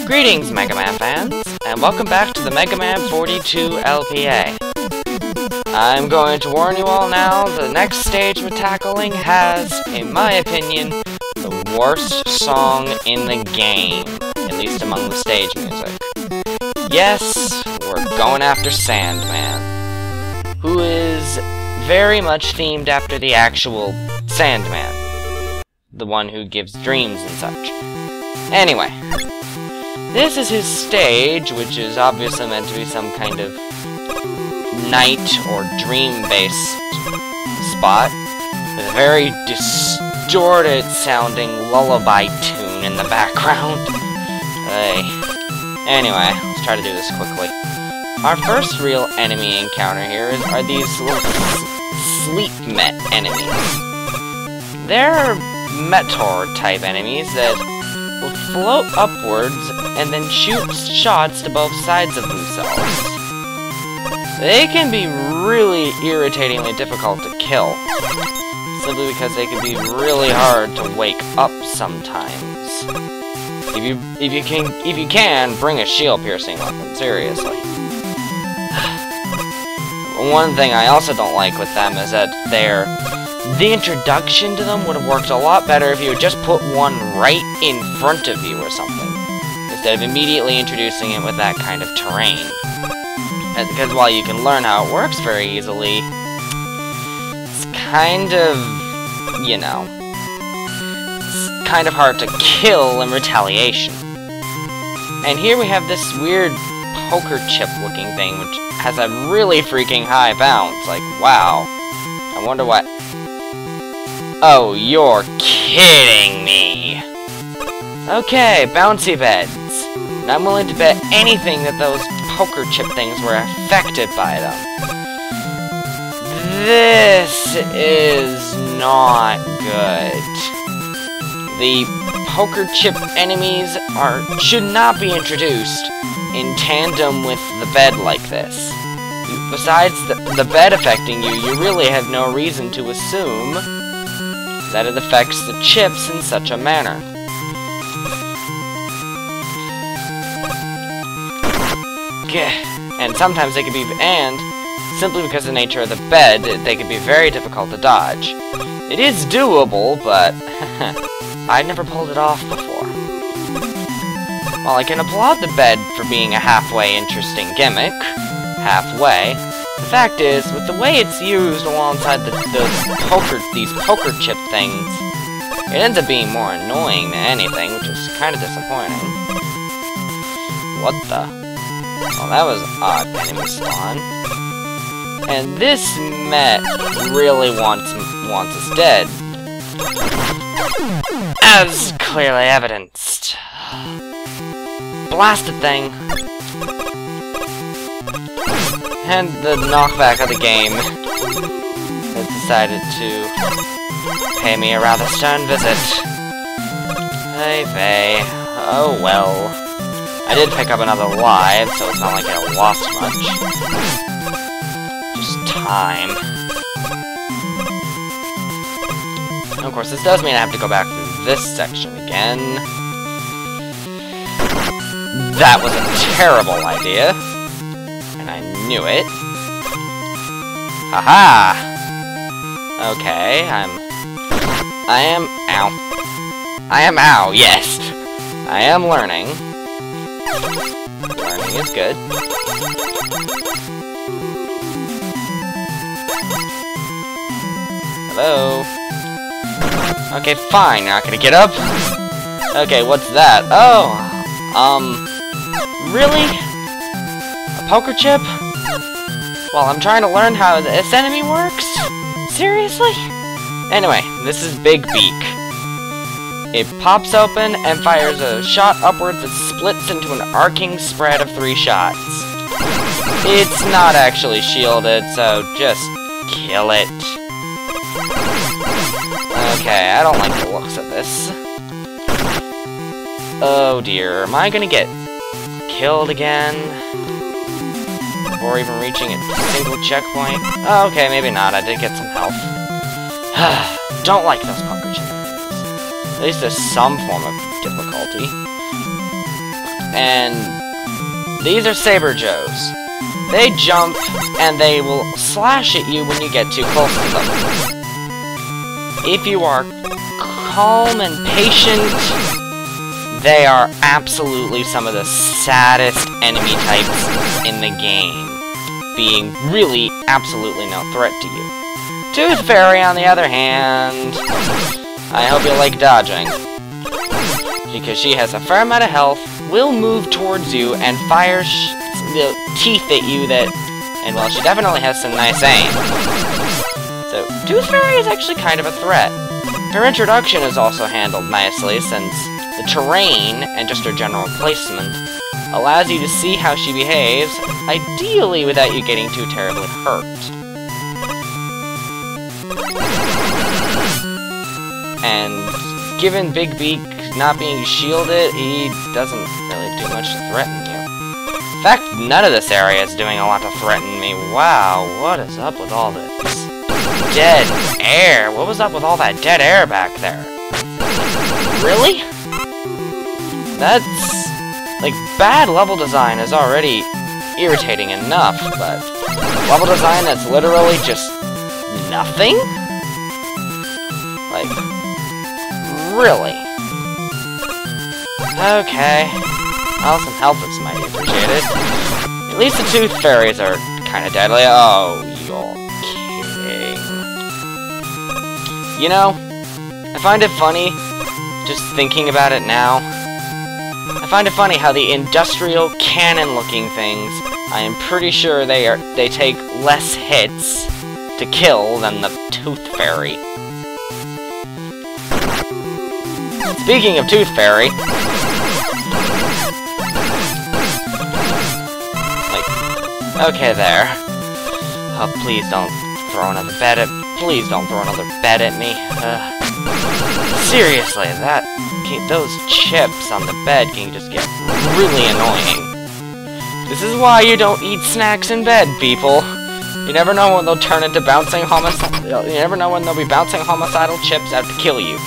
Greetings, Mega Man fans, and welcome back to the Mega Man 42 LPA. I'm going to warn you all now, the next stage we're tackling has, in my opinion, the worst song in the game, at least among the stage music. Yes, we're going after Sandman, who is very much themed after the actual Sandman, the one who gives dreams and such. Anyway, this is his stage, which is obviously meant to be some kind of night or dream-based spot, with a very distorted sounding lullaby tune in the background. Anyway, let's try to do this quickly. Our first real enemy encounter here are these little sleep met enemies. They're meteor type enemies that will float upwards and then shoot shots to both sides of themselves. They can be really irritatingly difficult to kill, simply because they can be really hard to wake up sometimes. If you can, bring a shield-piercing weapon, seriously. One thing I also don't like with them is that the introduction to them would have worked a lot better if you had just put one right in front of you or something, instead of immediately introducing it with that kind of terrain. Because while you can learn how it works very easily, it's kind of, you know, it's kind of hard to kill in retaliation. And here we have this weird poker chip looking thing, which has a really freaking high bounce. Like, wow. I wonder what... Oh, you're kidding me! Okay, bouncy beds. And I'm willing to bet anything that those poker chip things were affected by them. This is not good. The poker chip enemies should not be introduced in tandem with the bed like this. Besides the bed affecting you, you really have no reason to assume that it affects the chips in such a manner. And sometimes they can be, and simply because of the nature of the bed, they can be very difficult to dodge. It is doable, but I've never pulled it off before. While I can applaud the bed for being a halfway interesting gimmick, the fact is, with the way it's used alongside these poker chip things, it ends up being more annoying than anything, which is kind of disappointing. What the? Well, that was odd enemy spawn. And this Met really wants us dead, as clearly evidenced. Blasted thing. And the knockback of the game has decided to pay me a rather stern visit. Hey, Faye. Oh well. I did pick up another life, so it's not like I lost much. Just time. And of course, this does mean I have to go back through this section again. That was a terrible idea. And I knew it. Haha! Okay, ow, yes! I am learning. Learning is good. Hello? Okay, fine, not gonna get up? Okay, what's that? Oh! Really? A poker chip? Well, I'm trying to learn how this enemy works? Seriously? Anyway, this is Big Beak. It pops open and fires a shot upwards that splits into an arcing spread of 3 shots. It's not actually shielded, so just kill it. Okay, I don't like the looks of this. Oh dear, am I gonna get killed again? Before even reaching a single checkpoint? Oh, okay, maybe not, I did get some health. Don't like those poker chips. At least there's some form of difficulty. and these are Sabre Joes. They jump, and they will slash at you when you get too close to them. If you are calm and patient, they are absolutely some of the saddest enemy types in the game, being really absolutely no threat to you. Tooth Fairy, on the other hand, I hope you like dodging, because she has a fair amount of health, will move towards you, and fire the teeth at you and well, she definitely has some nice aim. So, Tooth Fairy is actually kind of a threat. Her introduction is also handled nicely, since the terrain, and just her general placement, allows you to see how she behaves, ideally without you getting too terribly hurt. And given Big Beak not being shielded, he doesn't really do much to threaten you. In fact, none of this area is doing a lot to threaten me. Wow, what is up with all this dead air? What was up with all that dead air back there? Really? That's... like, bad level design is already irritating enough, but level design that's literally just nothing? Like, really? Okay. Well, some help is mighty appreciated. At least the Tooth Fairies are kind of deadly. Oh, you're kidding. You know, I find it funny, just thinking about it now. I find it funny how the industrial cannon-looking things, I am pretty sure they take less hits to kill than the Tooth Fairy. Speaking of Tooth Fairy, okay, there. Oh, please don't throw another bed at... Please don't throw another bed at me. Seriously, those chips on the bed can just get really annoying. This is why you don't eat snacks in bed, people. You never know when they'll turn into bouncing homicidal... You never know when they'll be bouncing homicidal chips out to kill you.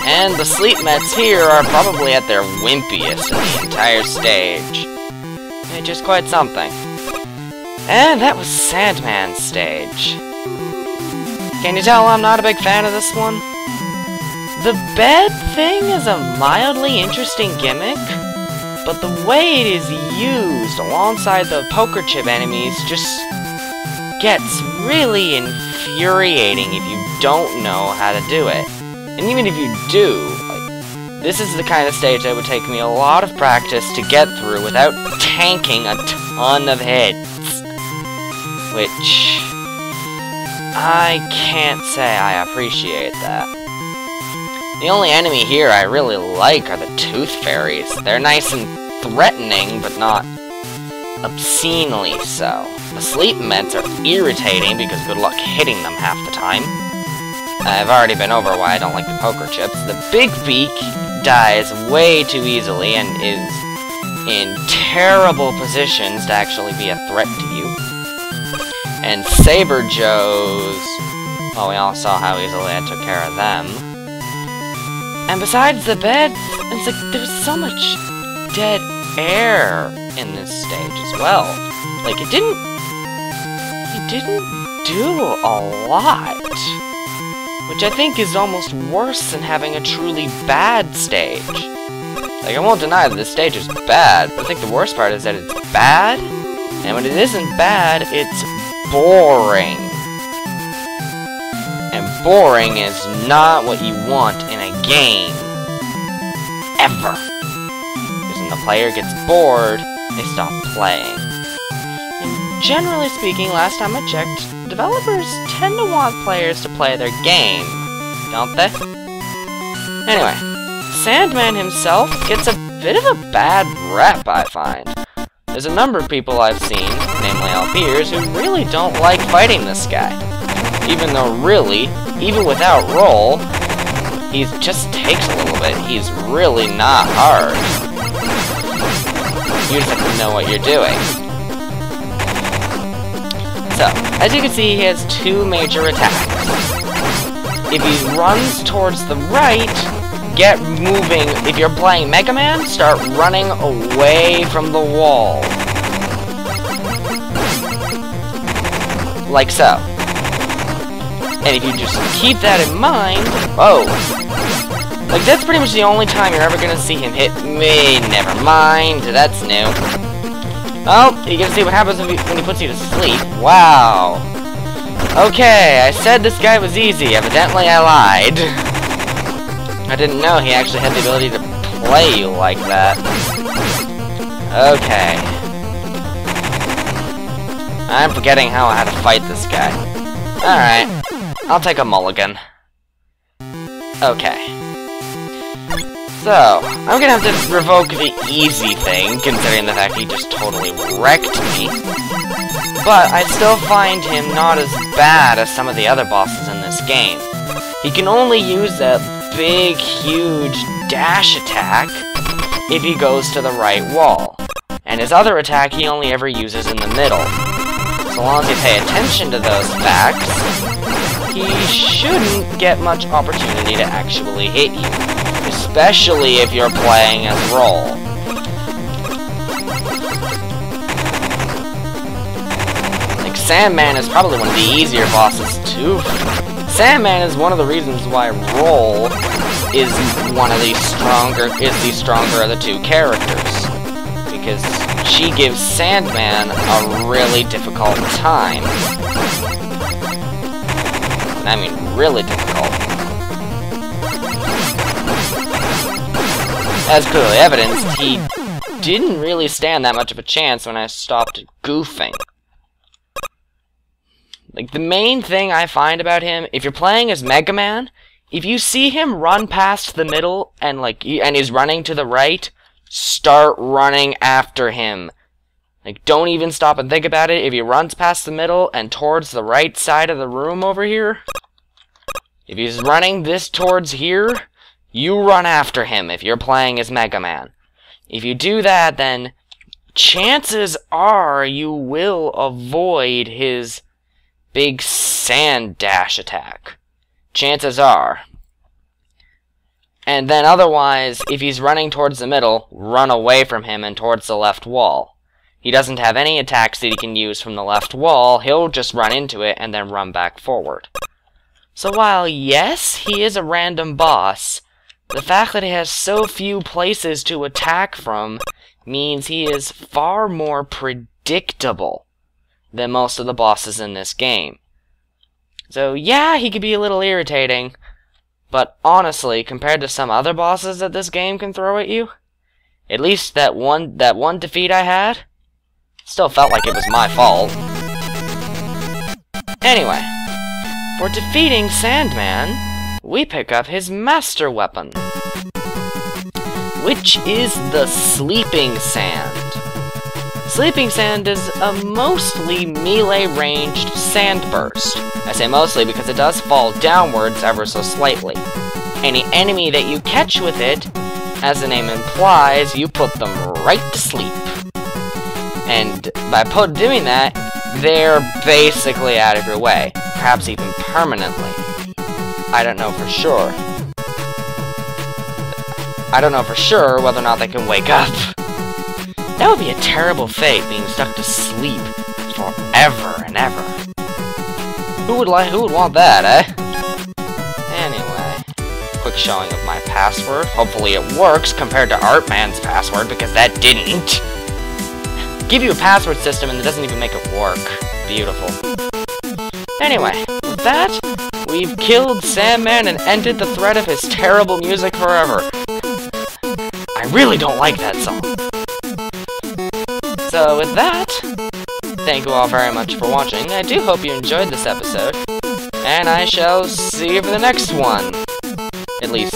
And the sleep meds here are probably at their wimpiest in the entire stage. Which is quite something. And that was Sandman's stage. Can you tell I'm not a big fan of this one? The bed thing is a mildly interesting gimmick, but the way it is used alongside the poker chip enemies just gets really infuriating if you don't know how to do it. And even if you do, like, this is the kind of stage that would take me a lot of practice to get through without tanking a ton of hits. Which... I can't say I appreciate that. The only enemy here I really like are the Tooth Fairies. They're nice and threatening, but not obscenely so. The sleep meds are irritating because good luck hitting them half the time. I've already been over why I don't like the poker chips. The Big Beak dies way too easily and is in terrible positions to actually be a threat to you. And Sabre Joes, well, we all saw how easily I took care of them. And besides the bed, it's like there's so much dead air in this stage as well. Like, it didn't do a lot. Which I think is almost worse than having a truly bad stage. Like, I won't deny that this stage is bad, but I think the worst part is that it's bad, and when it isn't bad, it's boring. And boring is not what you want in a game. Ever. Because when the player gets bored, they stop playing. And generally speaking, last time I checked, developers tend to want players to play their game, don't they? Anyway, Sandman himself gets a bit of a bad rep, I find. There's a number of people I've seen, namely LPers, who really don't like fighting this guy. Even though really, even without roll, he just takes a little bit. He's really not hard. You just have to know what you're doing. So, as you can see, he has two major attacks. If he runs towards the right, get moving. If you're playing Mega Man, start running away from the wall. Like so. And if you just keep that in mind... Oh! Like, that's pretty much the only time you're ever gonna see him hit me. Never mind, that's new. Oh, you can see what happens when he puts you to sleep. Wow. Okay, I said this guy was easy. Evidently, I lied. I didn't know he actually had the ability to play you like that. Okay. I'm forgetting how I had to fight this guy. Alright. I'll take a mulligan. Okay. So, I'm gonna have to revoke the easy thing, considering the fact he just totally wrecked me. But I still find him not as bad as some of the other bosses in this game. He can only use that big, huge dash attack if he goes to the right wall. And his other attack he only ever uses in the middle. So long as you pay attention to those facts, he shouldn't get much opportunity to actually hit you. Especially if you're playing as Roll. Like, Sandman is probably one of the easier bosses, too. Sandman is one of the reasons why Roll is the stronger of the two characters. Because she gives Sandman a really difficult time. And I mean really difficult. As clearly evidenced, he didn't really stand that much of a chance when I stopped goofing. Like, the main thing I find about him, if you're playing as Mega Man, if you see him run past the middle and he's running to the right, start running after him. Like, don't even stop and think about it. If he runs past the middle and towards the right side of the room over here, if he's running this towards here, you run after him if you're playing as Mega Man. If you do that, then chances are you will avoid his big sand dash attack. Chances are. And then otherwise, if he's running towards the middle, run away from him and towards the left wall. He doesn't have any attacks that he can use from the left wall, he'll just run into it and then run back forward. So while, yes, he is a random boss, the fact that he has so few places to attack from means he is far more predictable than most of the bosses in this game. So yeah, he could be a little irritating, but honestly, compared to some other bosses that this game can throw at you, at least that one defeat I had, still felt like it was my fault. Anyway, for defeating Sandman, we pick up his master weapon, which is the Sleeping Sand. Sleeping Sand is a mostly melee-ranged sand burst. I say mostly because it does fall downwards ever so slightly. Any enemy that you catch with it, as the name implies, you put them right to sleep. And by doing that, they're basically out of your way, perhaps even permanently. I don't know for sure. I don't know for sure whether or not they can wake up. That would be a terrible fate, being stuck to sleep forever and ever. Who would want that, eh? Anyway, quick showing of my password. Hopefully it works compared to Artman's password, because that didn't. Give you a password system and it doesn't even make it work. Beautiful. Anyway, with that, we've killed Sandman and ended the threat of his terrible music forever. I really don't like that song. So with that, thank you all very much for watching. I do hope you enjoyed this episode, and I shall see you for the next one. At least,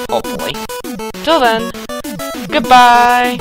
hopefully. Till then, goodbye!